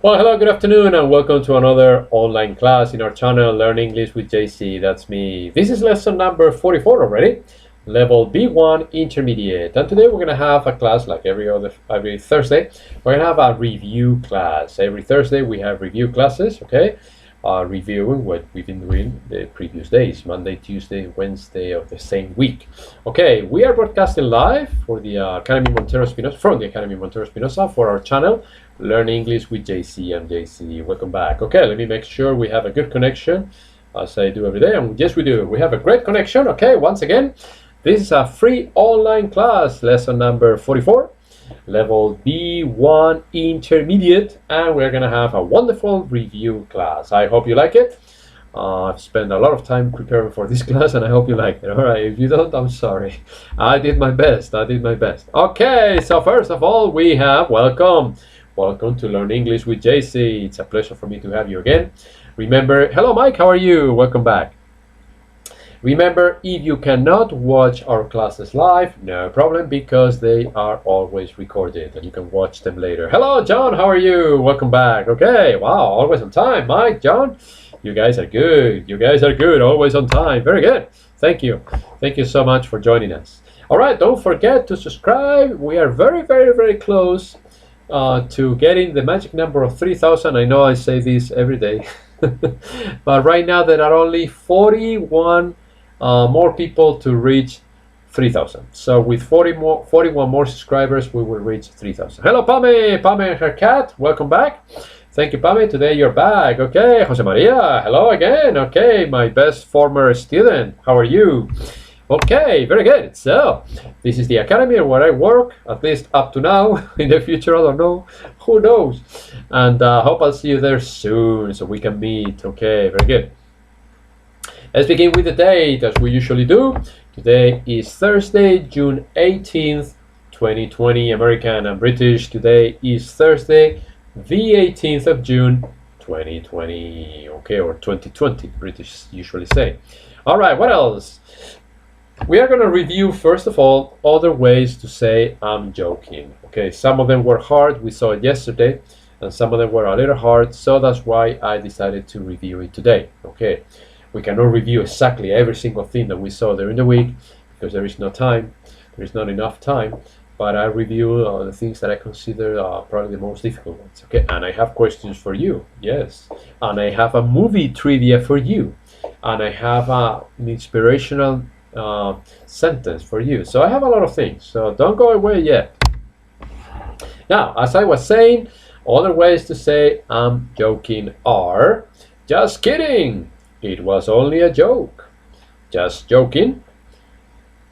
Well, hello, good afternoon, and welcome to another online class in our channel, Learn English with JC. That's me. This is lesson number 44 already, level B1 intermediate. And today we're going to have a class like every Thursday. We're going to have a review class. Every Thursday we have review classes, okay? Reviewing what we've been doing the previous days, Monday, Tuesday, Wednesday of the same week. Okay, we are broadcasting live for the Academy Montero Espinosa, from the Academy Montero Espinosa for our channel, Learn English with JC. I'm JC. Welcome back. Okay, let me make sure we have a good connection, as I do every day. And yes, we do. We have a great connection. Okay, once again, this is a free online class, lesson number 44. Level B1 intermediate, and we're gonna have a wonderful review class. I hope you like it. I've spent a lot of time preparing for this class, and I hope you like it. All right, if you don't, I'm sorry. I did my best. Okay, so first of all, we have welcome to Learn English with JC. It's a pleasure for me to have you again. Remember, hello Mike, how are you? Welcome back. Remember, if you cannot watch our classes live, no problem, because they are always recorded and you can watch them later. Hello, John, how are you? Welcome back. Okay, wow, always on time. Mike, John, you guys are good. Always on time. Very good. Thank you. Thank you so much for joining us. All right, don't forget to subscribe. We are very close to getting the magic number of 3,000. I know I say this every day, but right now there are only 41 more people to reach 3,000. So with 41 more subscribers, we will reach 3,000. Hello, Pame and her cat. Welcome back. Thank you, Pame. Today you're back. Okay, Jose Maria. Hello again. Okay, my best former student. How are you? Okay, very good. So this is the academy where I work, at least up to now. In the future, I don't know. Who knows? And hope I'll see you there soon so we can meet. Okay, very good. Let's begin with the date, as we usually do. Today is Thursday, June 18th, 2020, American and British. Today is Thursday, the 18th of June, 2020. Okay, or 2020, British usually say. All right, what else? We are going to review, first of all, other ways to say I'm joking. Okay, some of them were hard. We saw it yesterday, and some of them were a little hard, so that's why I decided to review it today. Okay. We cannot review exactly every single thing that we saw during the week because there is no time. There is not enough time. But I review the things that I consider probably the most difficult ones. Okay, and I have questions for you. Yes, and I have a movie trivia for you, and I have an inspirational sentence for you. So I have a lot of things. So don't go away yet. Now, as I was saying, other ways to say I'm joking are just kidding. It was only a joke. Just joking.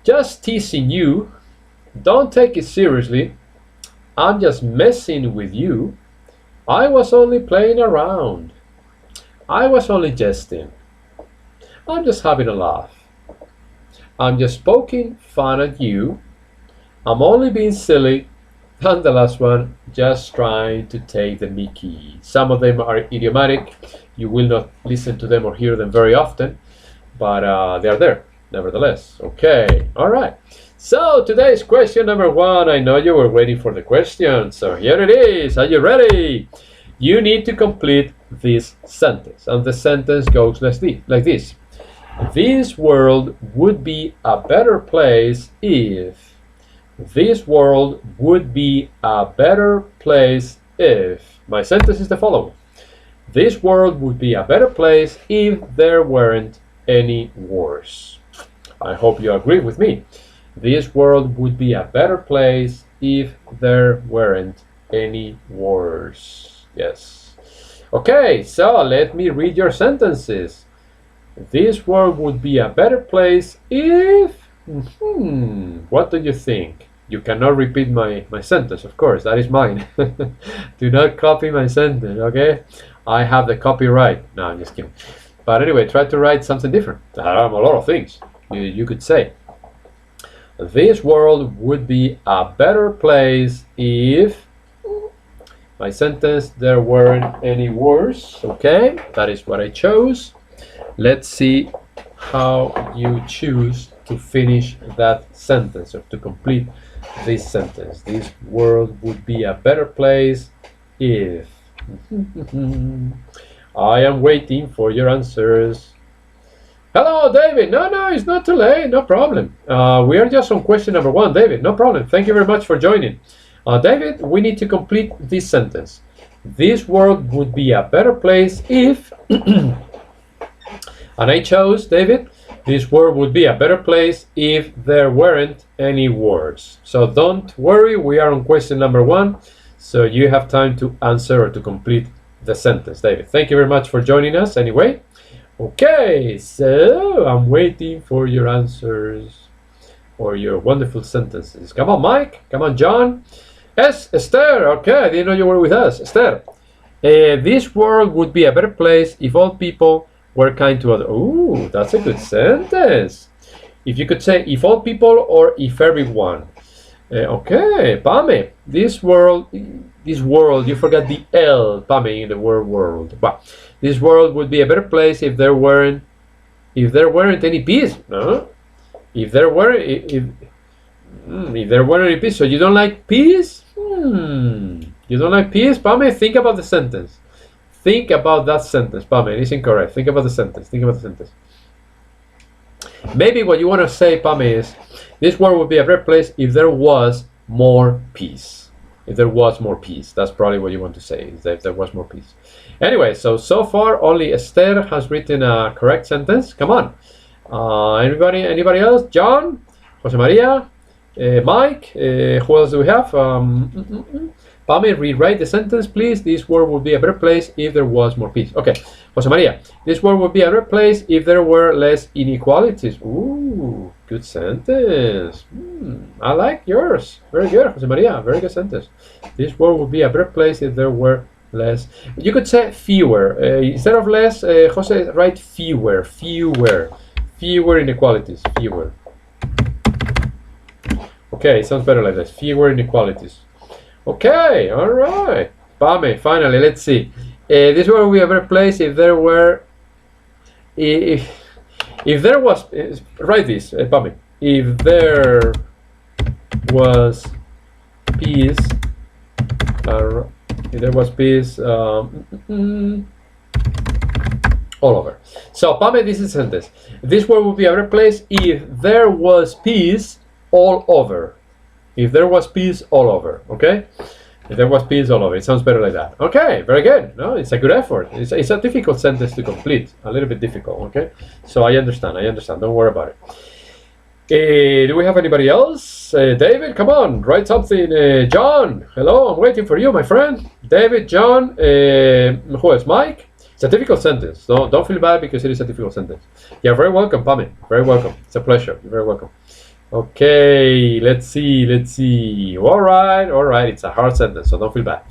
Just teasing you. Don't take it seriously. I'm just messing with you. I was only playing around. I was only jesting. I'm just having a laugh. I'm just poking fun at you. I'm only being silly. And the last one, just trying to take the mickey. Some of them are idiomatic. You will not listen to them or hear them very often, but they are there nevertheless. Okay, all right. So today's question number 1. I know you were waiting for the question, so here it is. Are you ready? You need to complete this sentence, and the sentence goes like this. This world would be a better place if. This world would be a better place if. My sentence is the following. This world would be a better place if there weren't any wars. I hope you agree with me. This world would be a better place if there weren't any wars. Yes. Okay, so let me read your sentences. This world would be a better place if... What do you think? You cannot repeat my sentence, of course. That is mine. Do not copy my sentence, okay? I have the copyright. No, I'm just kidding. But anyway, try to write something different. There are a lot of things you could say. This world would be a better place if... My sentence, there weren't any wars. Okay, that is what I chose. Let's see how you choose to finish that sentence or to complete this sentence. This world would be a better place if. I am waiting for your answers. Hello, David. No, it's not too late. No problem. We are just on question number 1, David. No problem. Thank you very much for joining. David, we need to complete this sentence. This world would be a better place if, and I chose, David, this world would be a better place if there weren't any words. So don't worry, we are on question number 1, so you have time to answer or to complete the sentence, David. Thank you very much for joining us anyway. Okay, so I'm waiting for your answers or your wonderful sentences. Come on, Mike. Come on, John. Yes, Esther. Okay, I didn't know you were with us. Esther, this world would be a better place if all people were kind to others. Ooh, that's a good sentence. If you could say if all people or if everyone. Okay, Pame, this world, you forgot the L, Pame, in the word world. But this world would be a better place if there weren't any peace. No? If there weren't any peace. So you don't like peace? You don't like peace? Pame, think about the sentence. Think about that sentence, Pame. It's incorrect. Think about the sentence. Maybe what you want to say, Pame, is this world would be a better place if there was more peace. If there was more peace. That's probably what you want to say, is that if there was more peace. Anyway, so far only Esther has written a correct sentence. Come on. Anybody else? John? Jose Maria? Mike? Who else do we have? Pame, rewrite the sentence, please. This world would be a better place if there was more peace. Okay, Jose Maria. This world would be a better place if there were less inequalities. Ooh, good sentence. I like yours. Very good, Jose Maria. Very good sentence. This world would be a better place if there were less. You could say fewer. Instead of less, Jose, write fewer. Fewer inequalities. Fewer. Okay, sounds better like this. Fewer inequalities. Okay, all right. Pame, finally, let's see. This world would be a better place if there were, if there was, write this, Pame. If there was peace, all over. So, Pame, this is a sentence. This world would be a better place if there was peace all over. If there was peace all over, okay? If there was peace all over, it sounds better like that. Okay, very good. No, it's a good effort. It's a difficult sentence to complete, a little bit difficult, okay? So I understand. Don't worry about it. Do we have anybody else? David, come on, write something. John, hello, I'm waiting for you, my friend. David, John, who else? Mike? It's a difficult sentence. Don't feel bad because it is a difficult sentence. You're very welcome, Pame. Very welcome. It's a pleasure. You're very welcome. Okay, let's see. All right. It's a hard sentence, so don't feel bad.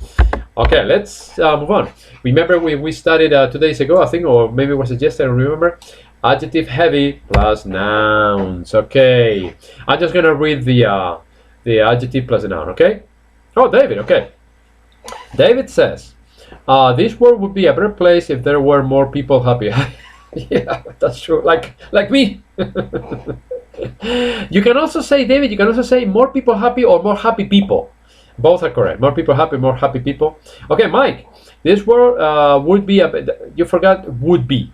Okay, let's move on. Remember, we studied 2 days ago, I think, or maybe it was yesterday, I don't remember. Adjective heavy plus nouns. Okay, I'm just gonna read the adjective plus the noun. Okay. Oh, David. Okay. David says, "This world would be a better place if there were more people happy." Yeah, that's true. Like me. You can also say, David, more people happy or more happy people. Both are correct. More people happy, more happy people. Okay, Mike, this world would be you forgot would be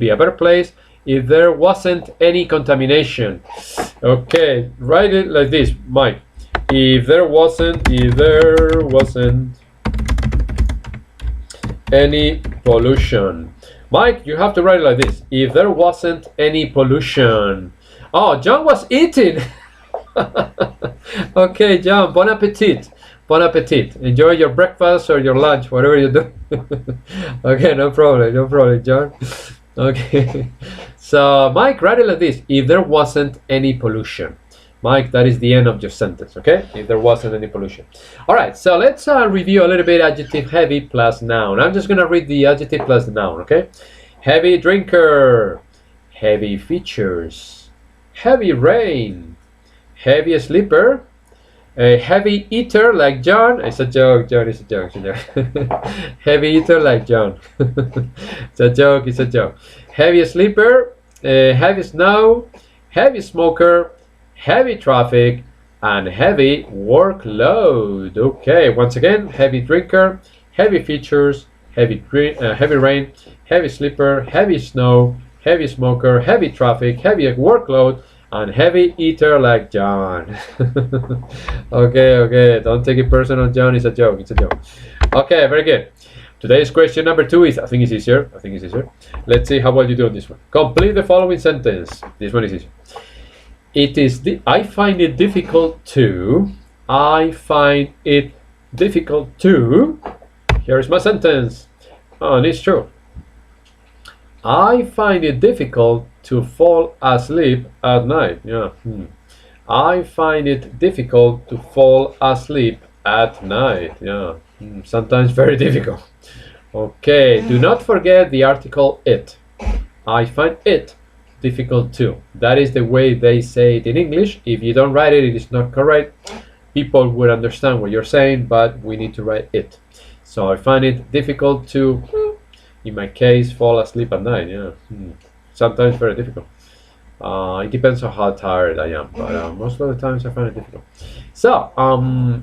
a better place if there wasn't any contamination. Okay, write it like this, Mike. If there wasn't any pollution. Mike, you have to write it like this. If there wasn't any pollution. Oh, John was eating. Okay, John, bon appetit. Bon appetit. Enjoy your breakfast or your lunch, whatever you do. Okay, no problem, John. Okay. So, Mike, write it like this. If there wasn't any pollution. Mike, that is the end of your sentence, okay? If there wasn't any pollution. All right, so let's review a little bit adjective heavy plus noun. I'm just going to read the adjective plus the noun, okay? Heavy drinker, heavy features, heavy rain, heavy sleeper, a heavy eater like John. It's a joke, John, it's a joke. Heavy eater like John. It's a joke. Heavy sleeper, heavy snow, heavy smoker, heavy traffic, and heavy workload. Okay, once again, heavy drinker, heavy features, heavy rain, heavy sleeper, heavy snow, heavy smoker, heavy traffic, heavy workload, and heavy eater like John. Okay, don't take it personal, John. It's a joke. Okay, very good. Today's question number 2 is, I think it's easier. Let's see how well you do on this one. Complete the following sentence. This one is easier. I find it difficult to. Here is my sentence. And it's true. I find it difficult to fall asleep at night. Yeah. I find it difficult to fall asleep at night. Yeah. Sometimes very difficult. Okay, do not forget the article it. I find it difficult too. That is the way they say it in English. If you don't write it, it is not correct. People would understand what you're saying, but we need to write it. So I find it difficult to, in my case, fall asleep at night. Yeah, sometimes very difficult. It depends on how tired I am, but most of the times I find it difficult. So,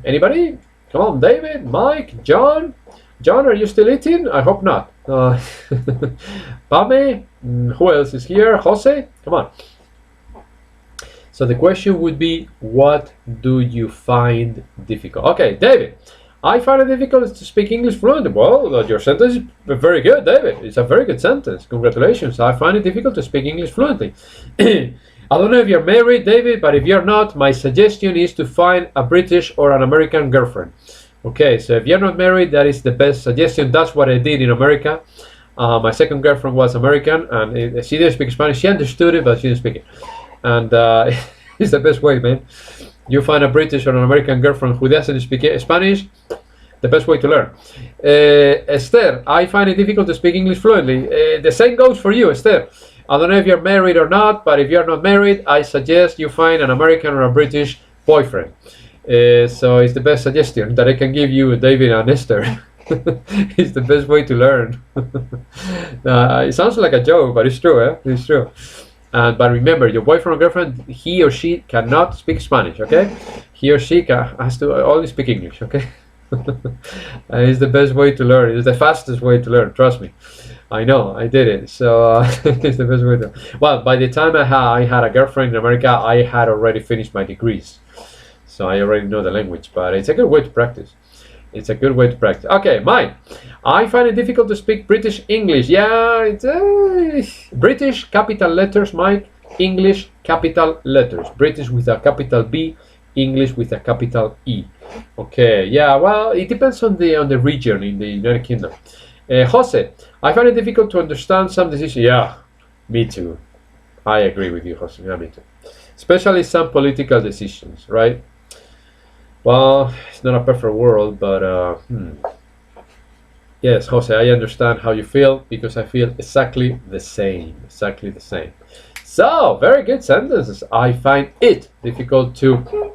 anybody? Come on, David, Mike, John. John, are you still eating? I hope not. Pame, who else is here? Jose, come on. So the question would be, what do you find difficult? Okay, David, I find it difficult to speak English fluently. Well, your sentence is very good, David. It's a very good sentence. Congratulations. I find it difficult to speak English fluently. I don't know if you're married, David, but if you're not, my suggestion is to find a British or an American girlfriend. Okay, so if you're not married, that is the best suggestion. That's what I did in America. My second girlfriend was American, and she didn't speak Spanish. She understood it, but she didn't speak it. And it's the best way, man. You find a British or an American girlfriend who doesn't speak Spanish, the best way to learn. Esther, I find it difficult to speak English fluently. The same goes for you, Esther. I don't know if you're married or not, but if you're not married, I suggest you find an American or a British boyfriend. So it's the best suggestion that I can give you, David and Esther. It's the best way to learn. It sounds like a joke, but it's true, eh? It's true. But remember, your boyfriend or girlfriend, he or she cannot speak Spanish, okay? He or she has to only speak English, okay? It's the best way to learn. It's the fastest way to learn, trust me. I know, I did it. So it's the best way to. Well, by the time I had a girlfriend in America, I had already finished my degrees. So I already know the language, but it's a good way to practice. Okay, mine. I find it difficult to speak British English. Yeah, it's British capital letters, Mike. English capital letters. British with a capital B, English with a capital E. Okay, yeah, well, it depends on the region in the United Kingdom. Jose, I find it difficult to understand some decisions. Yeah, me too. I agree with you, Jose. Yeah, me too. Especially some political decisions, right? Well, it's not a perfect world, but yes, Jose, I understand how you feel because I feel exactly the same. So, very good sentences. I find it difficult to.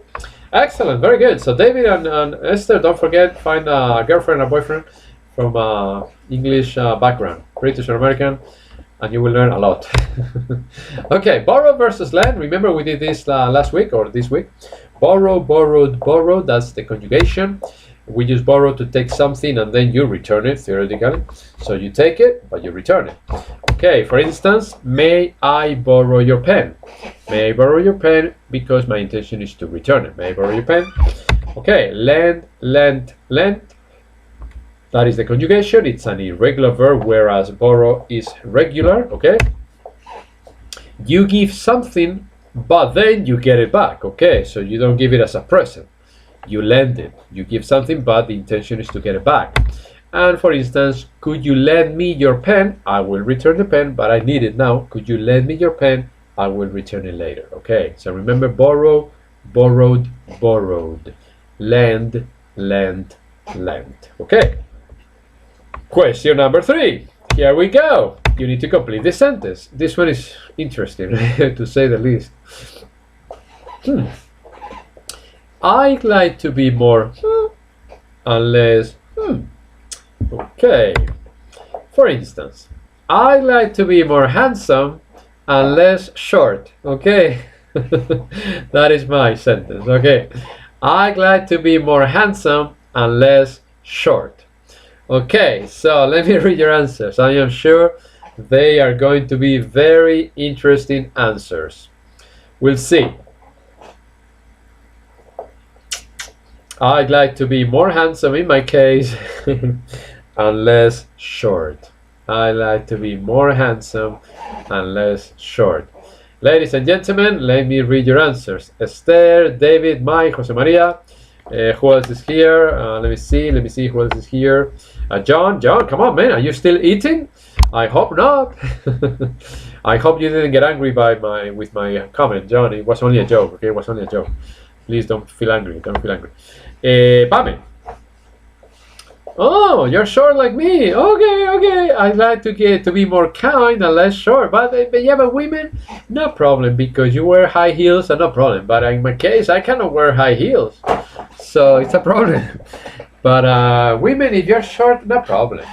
Excellent, very good. So, David and Esther, don't forget, find a girlfriend or boyfriend from English background, British or American, and you will learn a lot. Okay, borrow versus lend. Remember we did this last week or this week. Borrow, borrowed, borrow. That's the conjugation. We use borrow to take something and then you return it, theoretically. So you take it, but you return it. Okay, for instance, may I borrow your pen? May I borrow your pen because my intention is to return it. May I borrow your pen? Okay, lend, lend, lend. That is the conjugation. It's an irregular verb, whereas borrow is regular, okay? You give something, but then you get it back, okay? So you don't give it as a present. You lend it. You give something, but the intention is to get it back. And for instance, could you lend me your pen? I will return the pen, but I need it now. Could you lend me your pen? I will return it later, okay? So remember, borrow, borrowed, borrowed. Lend, lend, lend, okay? Question number 3. Here we go. You need to complete the sentence. This one is interesting, to say the least. I'd like to be more and less. Okay. For instance, I'd like to be more handsome and less short. Okay. That is my sentence. Okay. I'd like to be more handsome and less short. Okay, so let me read your answers. I am sure they are going to be very interesting answers. We'll see. I'd like to be more handsome in my case and less short. I like to be more handsome and less short. Ladies and gentlemen, let me read your answers. Esther, David, Mike, Jose Maria. Who else is here? Let me see who else is here. John, come on, man. Are you still eating? I hope not. I hope you didn't get angry with my comment, John. It was only a joke, okay? It was only a joke. Please don't feel angry. Don't feel angry. Pame. Oh, you're short like me. Okay. I'd like to be more kind and less short. But women, no problem, because you wear high heels, and no problem. But in my case, I cannot wear high heels, so it's a problem. But women, if you're short, no problem.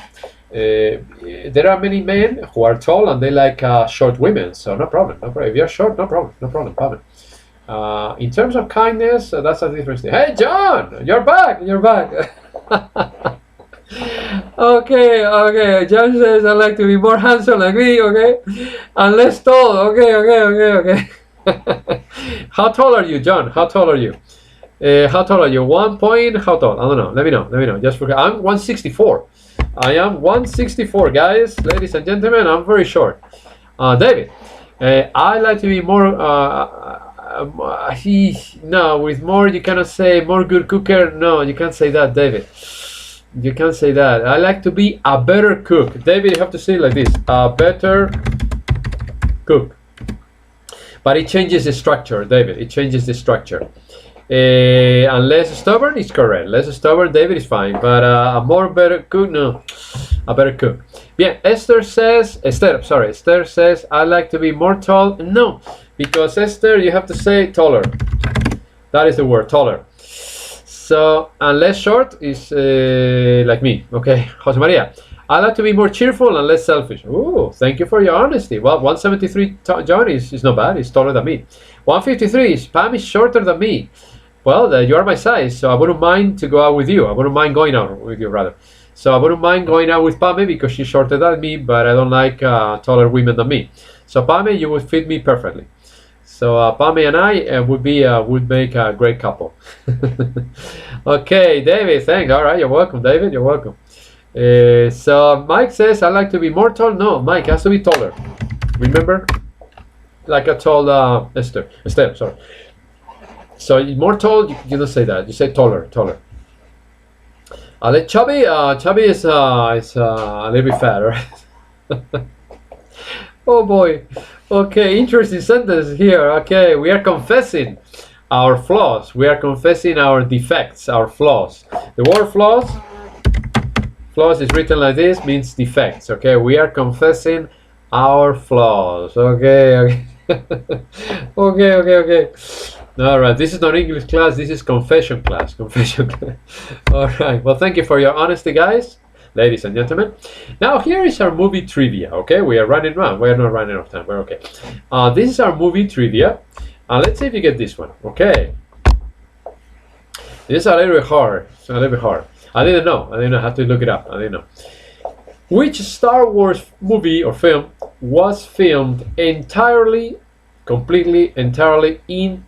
There are many men who are tall and they like short women, so no problem. If you're short, no problem. In terms of kindness, that's a different thing. Hey, John, you're back. Okay. John says I like to be more handsome like me, okay, and less tall. Okay. How tall are you, John? How tall are you? 1 point. How tall? I don't know. Let me know. Just for I'm 164. I am 164, guys, ladies and gentlemen. I'm very short. David, I like to be more. No, with more you cannot say more good cooker. No, you can't say that, David. You can't say that. I like to be a better cook. David, you have to say it like this: a better cook. But it changes the structure, David. It changes the structure. And less stubborn is correct. Less stubborn, David, is fine. But a more better cook, no. A better cook. Bien, Esther says, I like to be more tall. No, because Esther, you have to say taller. That is the word, taller. So, and less short is like me. Okay, Jose Maria. I like to be more cheerful and less selfish. Ooh, thank you for your honesty. Well, 173 John is not bad. He's taller than me. 153 Pam is shorter than me. Well, you are my size, so I wouldn't mind to go out with you. I wouldn't mind going out with you, rather. So I wouldn't mind going out with Pame because she's shorter than me, but I don't like taller women than me. So Pame, you would fit me perfectly. So Pame and I would make a great couple. Okay, David, thanks. All right, you're welcome, David. You're welcome. So Mike says, I like to be more tall. No, Mike has to be taller. Remember? Like I told Esther, sorry. So more tall, you don't say that. You say taller. Chubby is a little bit fat, right? Oh boy. Okay, interesting sentence here. Okay, we are confessing our flaws. We are confessing our defects, our flaws. The word flaws is written like this, means defects. Okay, we are confessing our flaws. Okay. Okay. All right, this is not English class, this is confession class. All right, well, thank you for your honesty, guys, ladies and gentlemen. Now, here is our movie trivia, okay? We are running around. We are not running out of time. We're okay. This is our movie trivia. Let's see if you get this one, okay? This is a little bit hard. I didn't know. I have to look it up. I didn't know. Which Star Wars movie or film was filmed completely in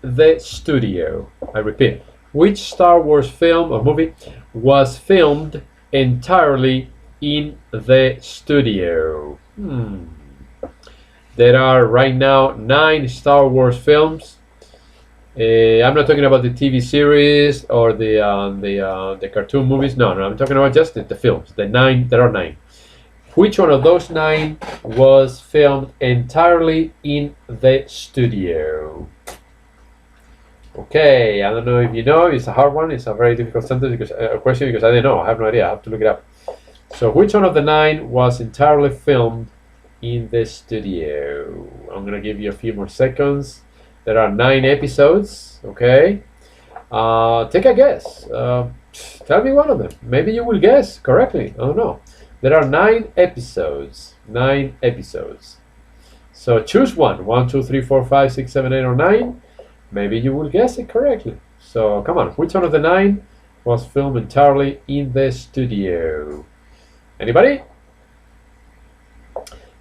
the studio? I repeat, which Star Wars film or movie was filmed entirely in the studio? There are right now 9 Star Wars films. I'm not talking about the TV series or the cartoon movies. No, I'm talking about just the films. There are 9. Which one of those 9 was filmed entirely in the studio? Okay, I don't know if you know. It's a hard one. It's a very difficult sentence question because I didn't know. I have no idea. I have to look it up. So which one of the 9 was entirely filmed in the studio? I'm going to give you a few more seconds. There are 9 episodes. Okay. Take a guess. Tell me one of them. Maybe you will guess correctly. I don't know. There are 9 episodes. 9 episodes. So choose one. 1, 2, 3, 4, 5, 6, 7, 8, or 9. Maybe you will guess it correctly. So come on. Which one of the 9 was filmed entirely in the studio? Anybody?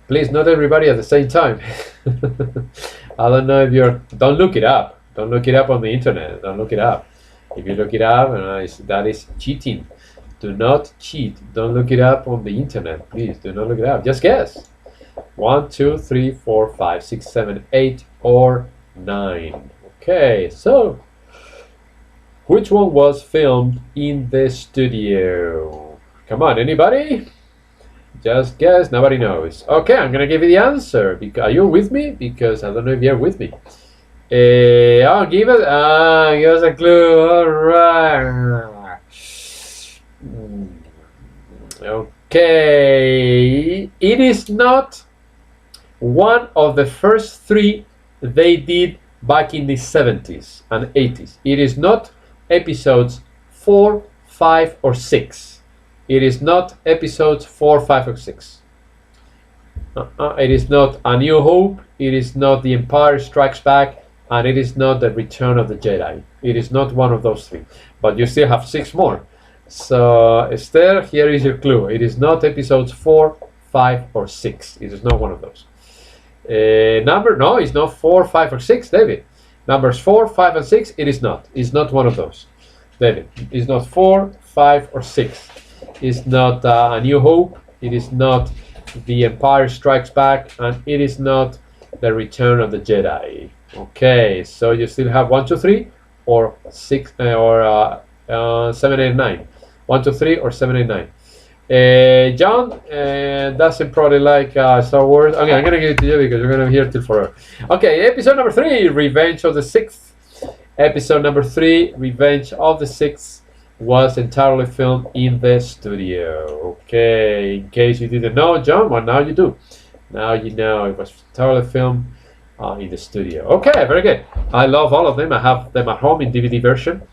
Please, not everybody at the same time. I don't know if you're... Don't look it up. Don't look it up on the internet. Don't look it up. If you look it up, that is cheating. Do not cheat. Don't look it up on the internet. Please, do not look it up. Just guess. 1, 2, 3, 4, 5, 6, 7, 8, or 9. Okay, so which one was filmed in the studio? Come on, anybody? Just guess. Nobody knows. Okay, I'm gonna give you the answer. Are you with me? Because I don't know if you're with me. Give us a clue. All right. Okay. It is not one of the first 3 they did back in the 70s and 80s. It is not episodes 4, 5, or 6. It is not episodes 4, 5, or 6. It is not A New Hope. It is not The Empire Strikes Back. And it is not The Return of the Jedi. It is not one of those 3. But you still have 6 more. So, Esther, here is your clue. It is not episodes 4, 5, or 6. It is not one of those. No, it's not 4, 5, or 6, David. Numbers 4, 5, and 6, it is not. It's not one of those. David, it's not 4, 5, or 6. It's not A New Hope. It is not The Empire Strikes Back. And it is not The Return of the Jedi. Okay, so you still have 1, 2, 3, or 6, or 7, 8, 9. 1, 2, 3, or 7, 8, 9. John doesn't probably like Star Wars. Okay, I'm gonna give it to you because you're gonna hear till forever. Okay, episode number 3, Revenge of the Sixth. Episode number 3, Revenge of the Sixth, was entirely filmed in the studio. Okay, in case you didn't know, John, well, now you do. Now you know it was entirely filmed in the studio. Okay, very good. I love all of them. I have them at home in DVD version,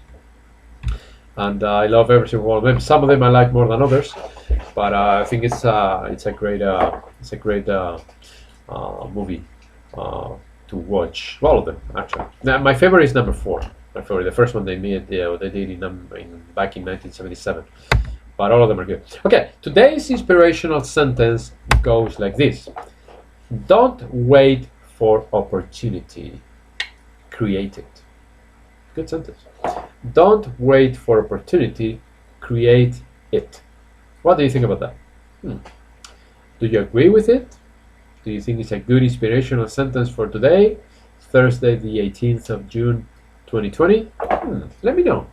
and I love every single one of them. Some of them I like more than others, but I think it's a great movie to watch. All of them, actually. Now, my favorite is number 4. My favorite, the first one they made, they did back in 1977. But all of them are good. Okay, today's inspirational sentence goes like this: don't wait for opportunity, create it. Good sentence. Don't wait for opportunity, create it. What do you think about that? Do you agree with it? Do you think it's a good inspirational sentence for today, Thursday the 18th of June 2020? Let me know.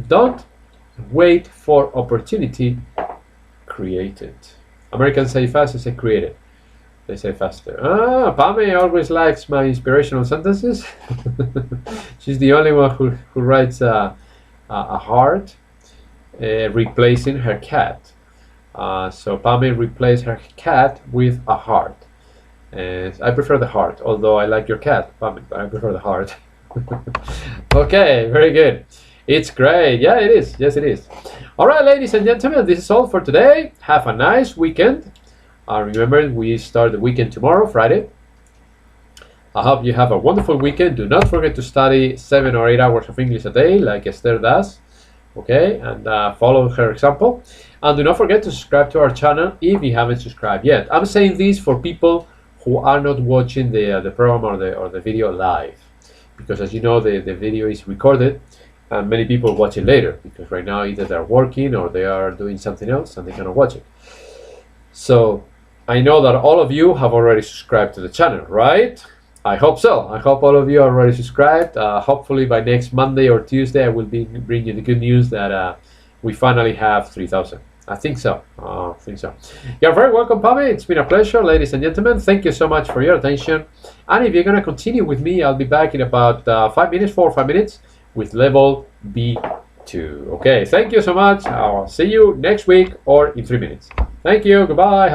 Don't wait for opportunity, create it. Americans say fast, I say create it. They say faster. Pame always likes my inspirational sentences. She's the only one who writes a heart replacing her cat. So Pame replaced her cat with a heart. I prefer the heart, although I like your cat, Pame, but I prefer the heart. Okay, very good. It's great. Yeah, it is. Yes, it is. All right, ladies and gentlemen, this is all for today. Have a nice weekend. Remember, we start the weekend tomorrow, Friday. I hope you have a wonderful weekend. Do not forget to study 7 or 8 hours of English a day, like Esther does. Okay, and follow her example. And do not forget to subscribe to our channel if you haven't subscribed yet. I'm saying this for people who are not watching the program or the video live, because as you know, the video is recorded and many people watch it later, because right now either they're working or they are doing something else and they cannot watch it. So I know that all of you have already subscribed to the channel, right? I hope so. I hope all of you are already subscribed. Hopefully by next Monday or Tuesday I will be bringing you the good news that we finally have 3,000. I think so. You're very welcome, Pame. It's been a pleasure, ladies and gentlemen. Thank you so much for your attention. And if you're going to continue with me, I'll be back in about 4 or 5 minutes with level B2. Okay, thank you so much. I'll see you next week or in 3 minutes. Thank you. Goodbye.